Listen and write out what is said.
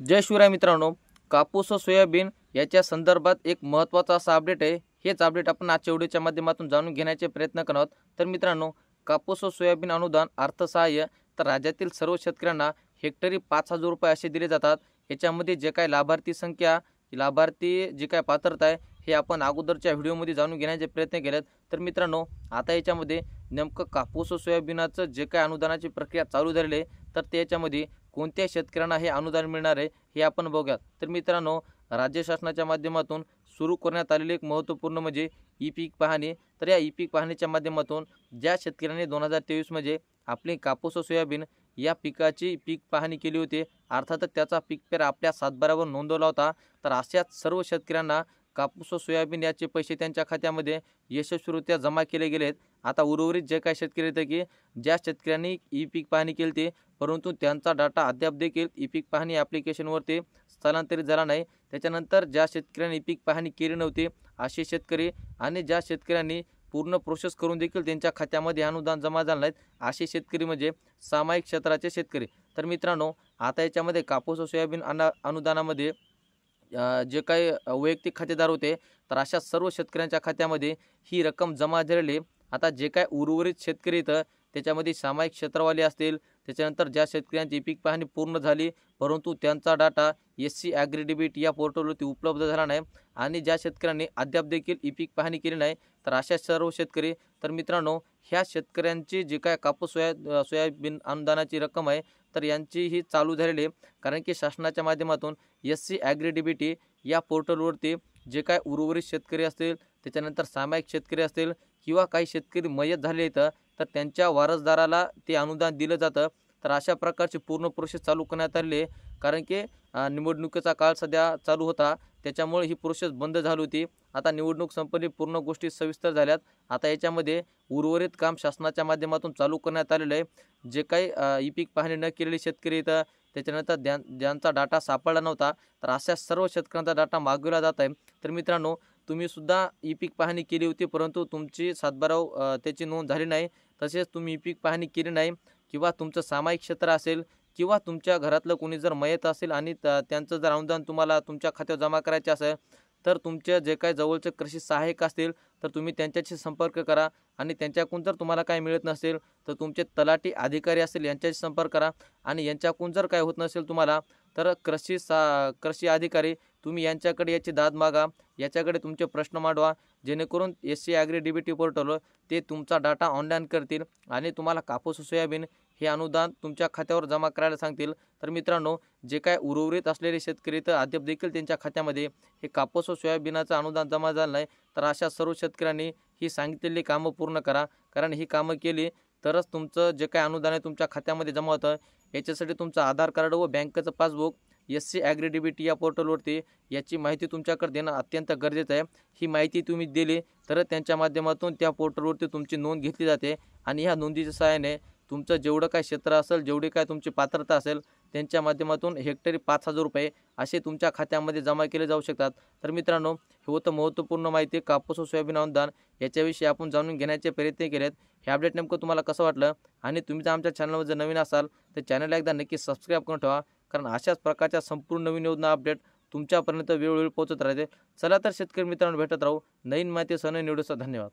जय शिवराय मित्रांनो, कापूस व सोयाबीन याच्या संदर्भात एक महत्त्वाचा असा अपडेट आहे। हेच अपडेट आपण आजच्या व्हिडिओच्या माध्यमातून जाणून घेण्याचे प्रयत्न करणार आहोत। तर मित्रांनो, कापूस व सोयाबीन अनुदान अर्थसहाय्य तर राज्यातील सर्व शेतकऱ्यांना हेक्टरी 5,000 रुपये असे दिले जातात। याच्यामध्ये जे काही लाभार्थी संख्या, लाभार्थी जी काय पात्रता आहे हे आपण अगोदरच्या व्हिडिओमध्ये जाणून घेण्याचे प्रयत्न केलेत। तर मित्रांनो, आता याच्यामध्ये नेमकं कापूस व सोयाबीनाचं जे काही अनुदानाची प्रक्रिया चालू झालेली आहे, तर त्याच्यामध्ये कोणत्या शेतकऱ्यांना हे अनुदान मिळणार आहे हे आपण बघूयात। तर मित्रांनो, राज्य शासनाच्या माध्यमातून सुरू करण्यात आलेली एक महत्त्वपूर्ण म्हणजे ई पीक पाहणी। तर या ई पीक पाहणीच्या माध्यमातून ज्या शेतकऱ्यांनी 2023 मध्ये आपली कापूस व सोयाबीन या पिकाची पीक पाहणी केली होती, अर्थातच त्याचा पीक पेर आपल्या सातबाऱ्यावर नोंदवला होता, तर अशाच सर्व शेतकऱ्यांना कापूस व सोयाबीन याचे पैसे त्यांच्या खात्यामध्ये यशस्वीरित्या जमा केले गेलेत। आता उर्वरित जे काही शेतकरी आहेत की ज्या शेतकऱ्यांनी ई पीक पाहणी केली होती, परंतु त्यांचा डाटा अद्याप देखील ई पीक पाहणी ॲप्लिकेशनवरती स्थलांतरित झाला नाही। त्याच्यानंतर ज्या शेतकऱ्यांनी ई पीक पाहणी केली नव्हती असे शेतकरी आणि ज्या शेतकऱ्यांनी पूर्ण प्रोसेस करून देखील त्यांच्या खात्यामध्ये अनुदान जमा झाले नाहीत असे शेतकरी म्हणजे सामायिक क्षेत्राचे शेतकरी। तर मित्रांनो, आता याच्यामध्ये कापूस व सोयाबीन अनुदानामध्ये जे काही वैयक्तिक खातेदार होते, तर अशा सर्व शेतकऱ्यांच्या खात्यामध्ये ही रक्कम जमा झालेली आहे। आता जे काही उर्वरित शेतकरी आहेत त्याच्यामध्ये सामायिक क्षेत्रवाले असतील, त्याच्यानंतर ज्या शेतकऱ्यांची पीक पाहणी पूर्ण झाली परंतु त्यांचा डाटा SC ॲग्रीडीबीट या पोर्टलवरती उपलब्ध झाला नाही आणि ज्या शेतकऱ्यांनी अद्याप देखील ई पीक पाहणी केली नाही, तर अशा सर्व शेतकरी, तर मित्रांनो, ह्या शेतकऱ्यांची जी काय कापूस सोयाबीन अनुदानाची रक्कम आहे तर यांची ही चालू झालेली आहे। कारण की शासनाच्या माध्यमातून SC ॲग्रीडीबीटी या पोर्टलवरती जे काय उर्वरित शेतकरी असतील, त्याच्यानंतर सामायिक शेतकरी असतील किंवा काही शेतकरी मयत झाले आहेत तर त्यांच्या वारसदाराला ते अनुदान दिलं जातं। तर अशा प्रकारची पूर्ण प्रोसेस चालू करण्यात आलेली आहे। कारण की निवडणुकीचा काळ सध्या चालू होता, त्याच्यामुळे ही प्रोसेस बंद झाली होती। आता निवडणूक संपली, पूर्ण गोष्टी सविस्तर झाल्यात। आता याच्यामध्ये उर्वरित काम शासनाच्या माध्यमातून चालू करण्यात आलेलं आहे। जे काही ई पीक पाहणी न केलेले शेतकरी आहेत, त्याच्यानंतर ज्यांचा डाटा सापडला नव्हता, तर अशा सर्व शेतकऱ्यांचा डाटा मागवला जात आहे। तर मित्रांनो, तुम्ही सुद्धा ई पीक पाहणी केली होती परंतु तुमची सातबारावर त्याची नोंद झाली नाही, तसेच तुम्ही ई पीक पाहणी केली नाही किंवा तुमचं सामायिक क्षेत्र असेल किंवा तुमच्या घरातलं कोणी जर मयत असेल आणि त्यांचं जर अनुदान तुम्हाला तुमच्या खात्यावर जमा करायचे असेल, तर तुमचे जे काही जवळचे कृषी सहाय्यक असतील तर तुम्ही त्यांच्याशी संपर्क करा आणि त्यांच्याकडून जर तुम्हाला काही मिळत नसेल तर तुमचे तलाठी अधिकारी असतील यांच्याशी संपर्क करा आणि यांच्याकडून जर काय होत नसेल तुम्हाला, तर कृषी अधिकारी तुम्ही यांच्याकडे याची दाद मागा, याच्याकडे तुमचे प्रश्न मांडवा, जेणेकरून SC ॲग्रीडीबीटी पोर्टलवर ते तुमचा डाटा ऑनलाईन करतील आणि तुम्हाला कापूस सोयाबीन हे अनुदान तुमच्या खात्यावर जमा करायला सांगतील। तर मित्रांनो, जे काय उर्वरित असलेले शेतकरी तर अद्याप देखील त्यांच्या खात्यामध्ये हे कापूस व सोयाबीनाचं अनुदान जमा झालं नाही, तर अशा सर्व शेतकऱ्यांनी ही सांगितलेली कामं पूर्ण करा। कारण ही कामं केली तरच तुमचं जे काही अनुदान आहे तुमच्या खात्यामध्ये जमा होतं। याच्यासाठी तुमचं आधार कार्ड व बँकेचं पासबुक SC ॲग्रीडीबीटी या पोर्टलवरती याची माहिती तुमच्याकडे देणं अत्यंत गरजेचं आहे। ही माहिती तुम्ही दिली तर त्यांच्या माध्यमातून त्या पोर्टलवरती तुमची नोंद घेतली जाते आणि ह्या नोंदीच्या सहाय्याने तुमचं जेवढं काय क्षेत्र असेल, जेवढी काय तुमची पात्रता असेल, त्यांच्या माध्यमातून हेक्टरी 5,000 रुपये असे तुमच्या खात्यामध्ये जमा केले जाऊ शकतात। तर मित्रांनो, हे होतं महत्त्वपूर्ण माहिती कापूस व सोयाबीन अनुदान याच्याविषयी आपण जाणून घेण्याचे प्रयत्न केलेत। हे अपडेट नेमकं तुम्हाला कसं वाटलं आणि तुम्ही जर आमच्या चॅनलवर जर नवीन असाल तर चॅनलला एकदा नक्की सबस्क्राईब करून ठेवा, कारण अशाच प्रकारच्या संपूर्ण नवीन योजना अपडेट तुमच्यापर्यंत वेळोवेळी पोहोचत राहते। चला तर शेतकरी मित्रांनो, भेटत राहू नवीन माहितीसह नवीन व्हिडिओसह। धन्यवाद।